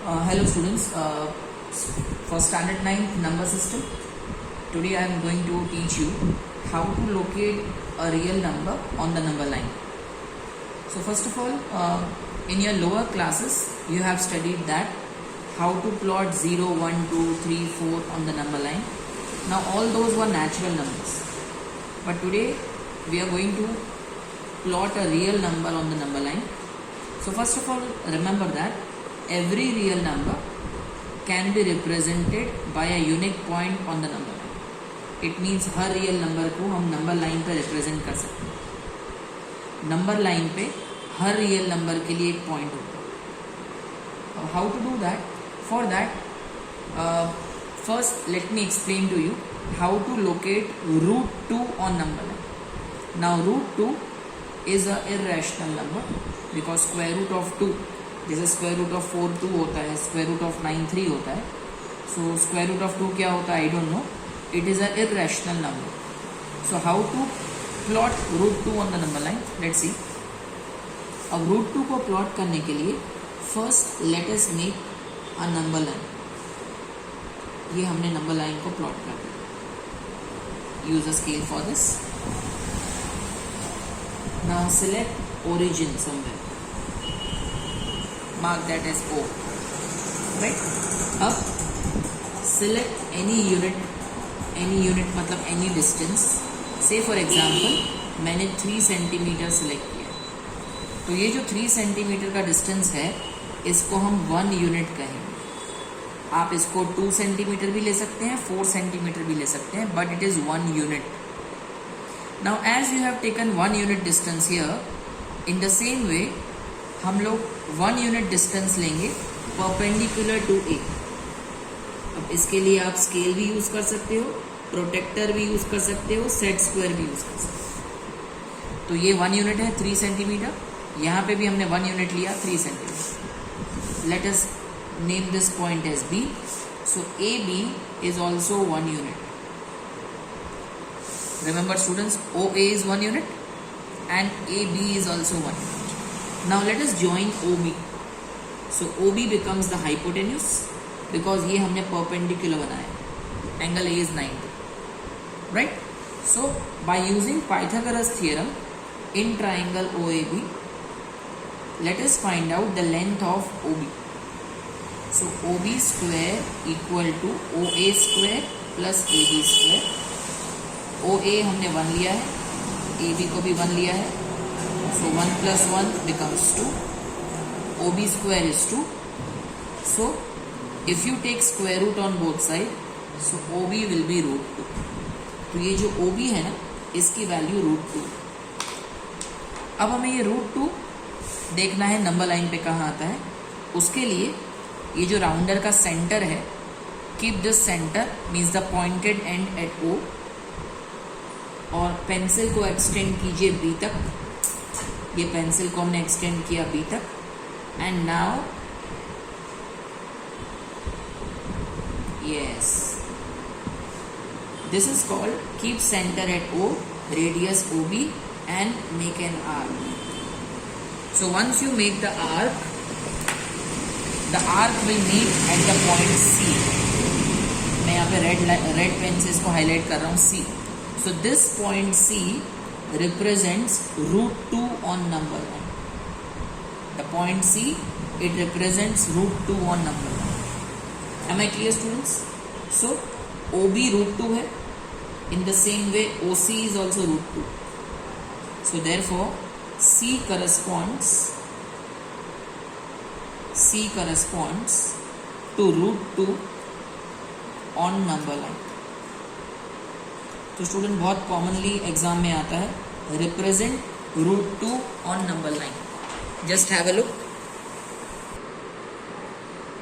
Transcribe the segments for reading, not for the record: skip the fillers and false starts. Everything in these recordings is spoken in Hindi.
Hello students, for standard 9th number system, today I am going to teach you how to locate a real number on the number line. So first of all, in your lower classes you have studied that how to plot 0, 1, 2, 3, 4 on the number line. Now all those were natural numbers, but today we are going to plot a real number on the number line. So first of all, remember that every real number can be represented by a unique point on the number line. It means her real number को हम number line पे represent कर सकते हैं. Number line पे हर real number के लिए एक point होता है. How to do that? For that, first let me explain to you how to locate root 2 on number line. Now root 2 is a irrational number because square root of 2, जैसे स्क्वायर रूट ऑफ 4 2 होता है, स्क्वायर रूट ऑफ 9 3 होता है. सो स्क्वायर रूट ऑफ 2 क्या होता है? I don't know. It is a irrational number. So how to plot root 2 on the number line? Let's see. अब रूट 2 को प्लॉट करने के लिए first let us make a number line. ये हमने नंबर लाइन को प्लॉट कर दिया. Use a scale for this. Now select origin somewhere. Mark that as O. Right? अब select any unit मतलब any distance. Say for example मैंने 3 सेंटीमीटर सेलेक्ट किया. तो ये जो 3 सेंटीमीटर का डिस्टेंस है इसको हम 1 यूनिट कहेंगे. आप इसको 2 सेंटीमीटर भी ले सकते हैं, 4 सेंटीमीटर भी ले सकते हैं, but it is 1 unit. Now as you have taken 1 unit distance here, in the same way हम लोग 1 यूनिट डिस्टेंस लेंगे परपेंडिकुलर टू ए. अब इसके लिए आप स्केल भी यूज कर सकते हो, प्रोटेक्टर भी यूज कर सकते हो, सेट स्क्वायर भी यूज कर सकते हो. तो ये 1 यूनिट है 3 सेंटीमीटर. यहाँ पे भी हमने 1 यूनिट लिया 3 centimetre. Let us name this point as B. So A B is also 1 unit. Remember students, O A is 1 unit and AB is also 1 unit. Now let us join OB. So OB becomes the hypotenuse because ये हमने perpendicular बनाया. Angle A is 90. Right? So by using Pythagoras theorem in triangle OAB, let us find out the length of OB. So OB square equal to OA square plus AB square. OA हमने 1 लिया है, AB को भी 1 लिया है. So 1 plus 1 becomes 2. OB square is 2. So if you take square root on both sides, so OB will be root 2. तो ये जो OB है ना, इसकी वैल्यू root 2. अब हमें ये root 2 देखना है नंबर लाइन पे कहाँ आता है. उसके लिए ये जो राउंडर का सेंटर है, keep this centre means the pointed end at O, और पेंसिल को एक्सटेंड कीजिए B तक. ये पेंसिल को हमने एक्सटेंड किया B तक. And now yes, this is called keep centre at O, radius OB and make an arc. So once you make the arc will meet at the point C. मैं यहाँ पे रेड पेन से इसको हाईलाइट कर रहा हूँ, C. So this point C represents root 2 on number line. The point C, it represents root 2 on number line. Am I clear, students? So OB root 2 है. In the same way OC is also root 2. So therefore C corresponds to root 2 on number line. तो स्टूडेंट बहुत कॉमनली एग्जाम में आता है, represent root 2 on number line. Just have a look.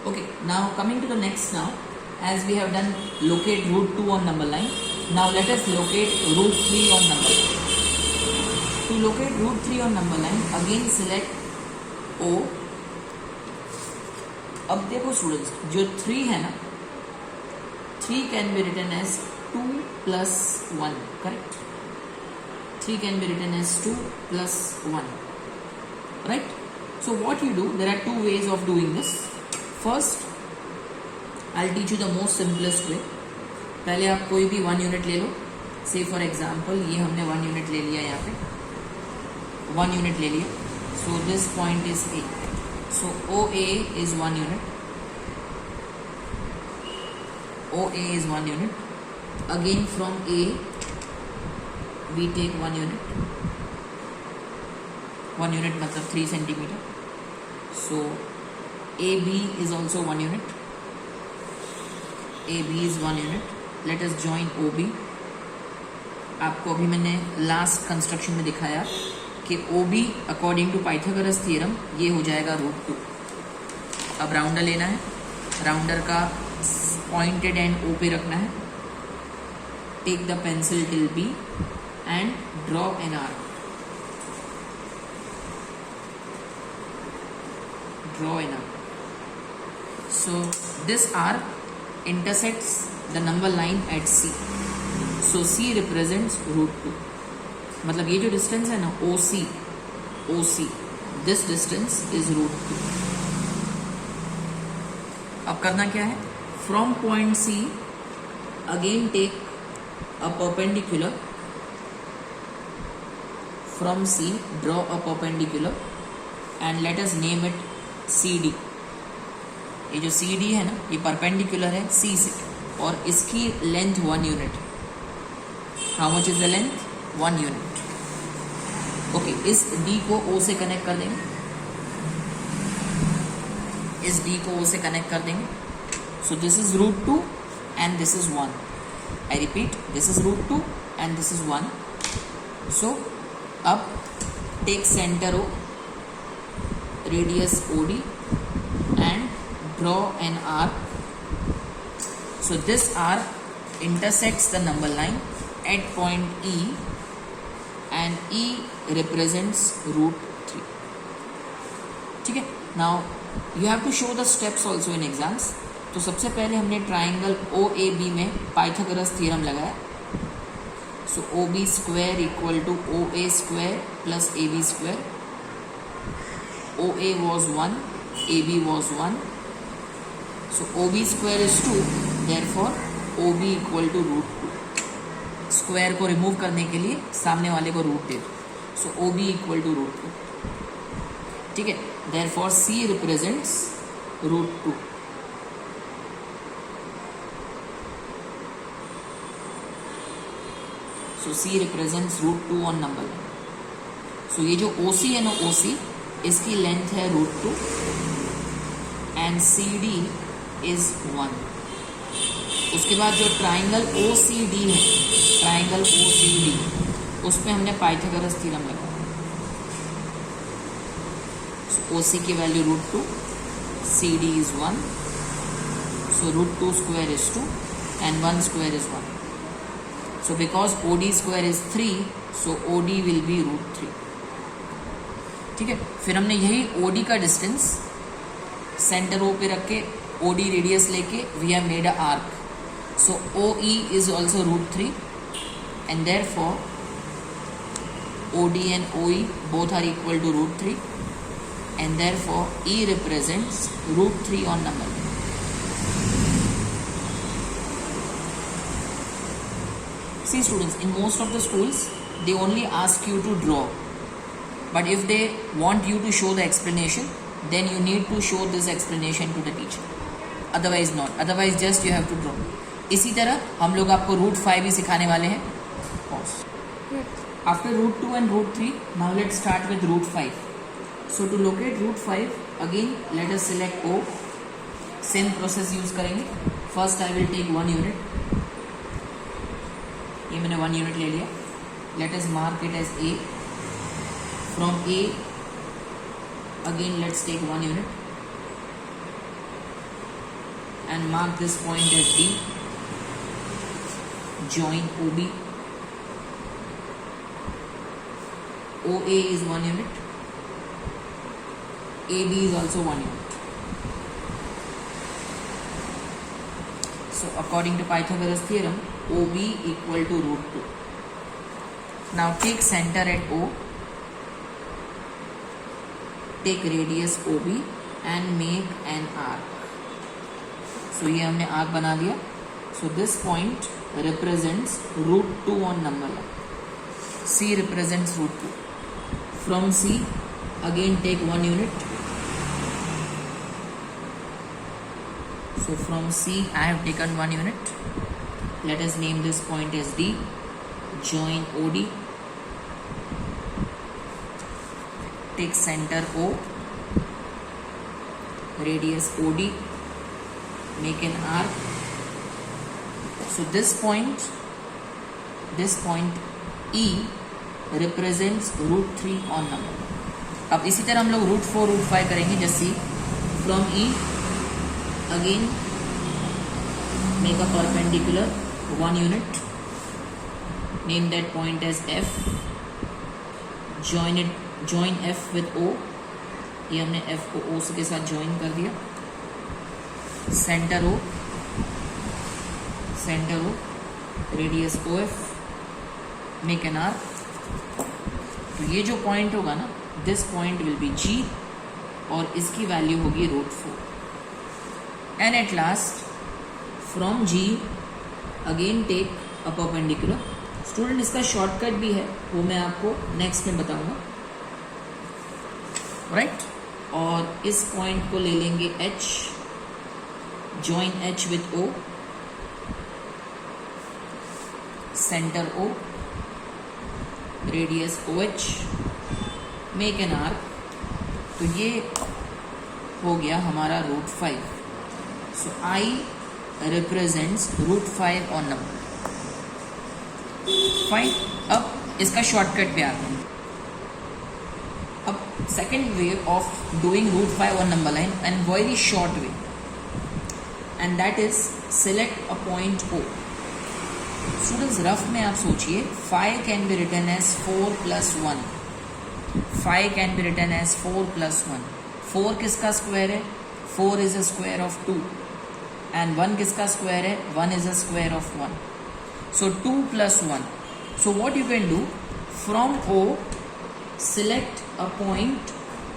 Okay, now coming to the next. Now as we have done locate root 2 on number line, now let us locate root 3 on number line. To locate root 3 on number line, again select O. अब देखो स्टूडेंट्स, जो 3 है ना, 3 can be written as 2 plus 1, correct? 3 can be written as 2 plus 1, right? So what you do, there are two ways of doing this. First I teach you the most simplest way. पहले आप कोई भी 1 यूनिट ले लो. से फॉर एग्जाम्पल ये हमने 1 यूनिट ले लिया, यहाँ पे 1 यूनिट ले लिया. So this point is A. So O A is 1 unit. O A is 1 unit. Again from A we take 1 unit. 1 unit मतलब 3 centimetre. So A B is also 1 unit. A B is 1 unit. Let us join O B. आपको अभी मैंने लास्ट कंस्ट्रक्शन में दिखाया कि O B according to Pythagoras theorem ये हो जाएगा √2. अब राउंडर लेना है. राउंडर का पॉइंटेड एंड ओ पे रखना है. Take the pencil till B and draw an arc. Draw an arc. So this arc intersects the number line at C. So C represents √2. मतलब ये जो डिस्टेंस है ना OC, this distance is √2. अब करना क्या है? From point C, again take a perpendicular. From C, draw a perpendicular and let us name it CD. ये जो CD है ना, ये परपेंडिकुलर है C से और इसकी length 1 unit. How much is the length? 1 unit. Okay, इस D को O से कनेक्ट कर देंगे. इस D को O से कनेक्ट कर देंगे. So this is √2 and this is 1. I repeat, this is √2 and this is 1. So अब take centre O, radius OD and draw an arc. So this arc intersects the number line at point E and E represents √3. ठीक है. Now you have to show the steps also in exams. तो सबसे पहले हमने ट्राइंगल OAB में पाइथागोरस थ्योरम लगाया. So OB square equal to OA square plus AB square. OA was 1, AB was 1. So OB square is 2, therefore OB equal to √2. Square को रिमूव करने के लिए सामने वाले को रूट दे दो. सो OB equal to √2. ठीक है. therefore C represents √2. So C represents √2 on number line. So ये जो OC है ना, OC इसकी लेंथ है √2 एंड CD इज 1. उसके बाद जो ट्राइंगल OCD है, ट्राइंगल OCD, उस पर हमने पाइथागोरस थ्योरम लगाया. सो OC की value √2, CD is 1. So √2 square is 2 and 1 square is 1. So because OD square is 3, so OD will be √3. ठीक है. फिर हमने यही OD का डिस्टेंस सेंटर O पे रख के OD रेडियस लेके we have made a arc. So OE is also √3 and therefore OD and OE both are equal to √3 and therefore E represents √3 on number. See students, in most of the schools they only ask you to draw. But if they want you to show the explanation, then you need to show this explanation to the teacher. Otherwise not. Otherwise just you have to draw. इसी तरह हम लोग आपको √5 भी सिखाने वाले हैं. After √2 and √3, now let's start with √5. So to locate √5, again let us select O. Same process use करेंगे. First I will take 1 unit. ये मैंने 1 यूनिट ले लिया. Let us mark it as A. From A, again let's take 1 unit and mark this point as D. Join OB. OA is 1 unit. AB is also 1 unit. So according to Pythagoras theorem, OB equal to √2. Now take center at O. Take radius OB and make an arc. सो ये हमने आर्क बना दिया. सो this point represents √2 on number line. C represents √2. From C, again take 1 unit. So from C, I have taken 1 unit. Let us name this point as D. Join OD. Take center O. Radius OD. Make an arc. So this point E represents √3 on number. अब इसी तरह हम लोग √4, √5 करेंगे. Just see from E again make a perpendicular 1 unit. Name that point as F. Join F with O. ये हमने F को O के साथ ज्वाइन कर दिया. Centre O, radius OF. Make an arc. तो ये जो पॉइंट होगा ना, this point will be G और इसकी वैल्यू होगी √4. And at last from G again take a perpendicular. Student इसका शॉर्टकट भी है, वो मैं आपको नेक्स्ट में बताऊंगा. राइट और इस पॉइंट को ले लेंगे H. Join H with O. Centre O, radius OH. Make an arc. तो ये हो गया हमारा √5. So I represents √5 on number. Fine. अब इसका शॉर्टकट पे आते हैं. अब second way of doing √5 on number line and very short way, and that is select a point O. Students rough में आप सोचिए, 5 can be written as 4 + 1. 5 can be written as 4 + 1. 4 किसका स्क्वायर है? 4 is a square of 2. And 1 किसका स्क्वायर है? 1 is a square of 1. So 2 + 1. So what you can do, from O select a point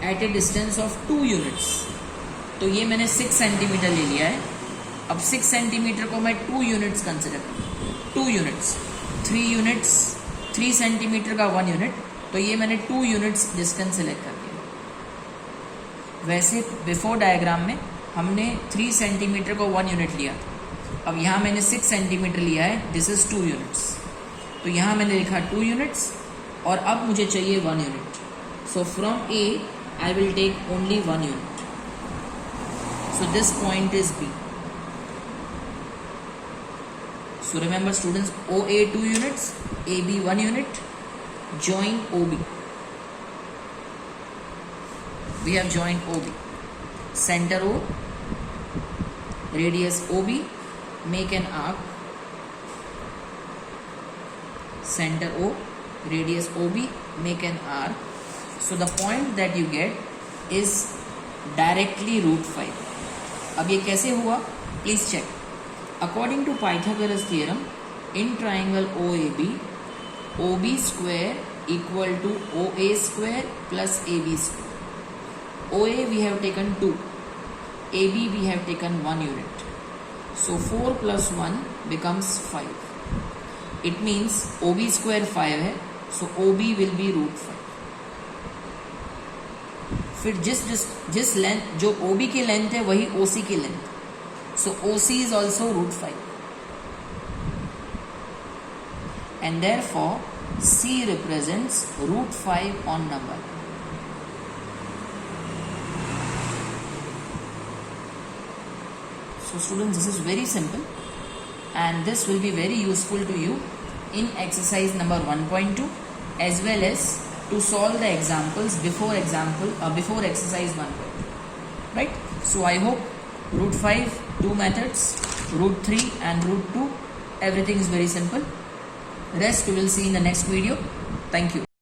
at a distance of 2 units. तो ये मैंने 6 सेंटीमीटर ले लिया है. अब 6 सेंटीमीटर को मैं 2 यूनिट्स कंसिडर करूँ. 2 यूनिट्स, 3 यूनिट्स, 3 सेंटीमीटर का 1 यूनिट. तो ये मैंने 2 यूनिट्स डिस्टेंस सेलेक्ट कर दिया. वैसे बिफोर डायग्राम में हमने 3 सेंटीमीटर को 1 यूनिट लिया था. अब यहाँ मैंने 6 सेंटीमीटर लिया है. This is 2 units. तो यहाँ मैंने लिखा 2 यूनिट्स और अब मुझे चाहिए 1 unit. So from A I will take only 1 unit. So this point is B. So remember students, OA 2 units, AB 1 unit, join OB. We have joined OB. Center O, radius OB, make an arc. Center O, radius OB, make an arc. So the point that you get is directly √5. अब ये कैसे हुआ? Please check. According to Pythagoras theorem, in triangle OAB, OB square equal to OA square plus AB square. OA we have taken 2, AB we have taken 1 unit. So 4 + 1 becomes 5. It means OB square 5 है, so OB will be √5. फिर जिस लेंथ जो OB की लेंथ है वही OC की length. So OC is also √5. And therefore C represents √5 on number. So students, this is very simple and this will be very useful to you in exercise number 1.2 as well as to solve the examples before exercise 1.2. Right? So I hope √5, 2 methods, √3 and √2, everything is very simple. Rest we will see in the next video. Thank you.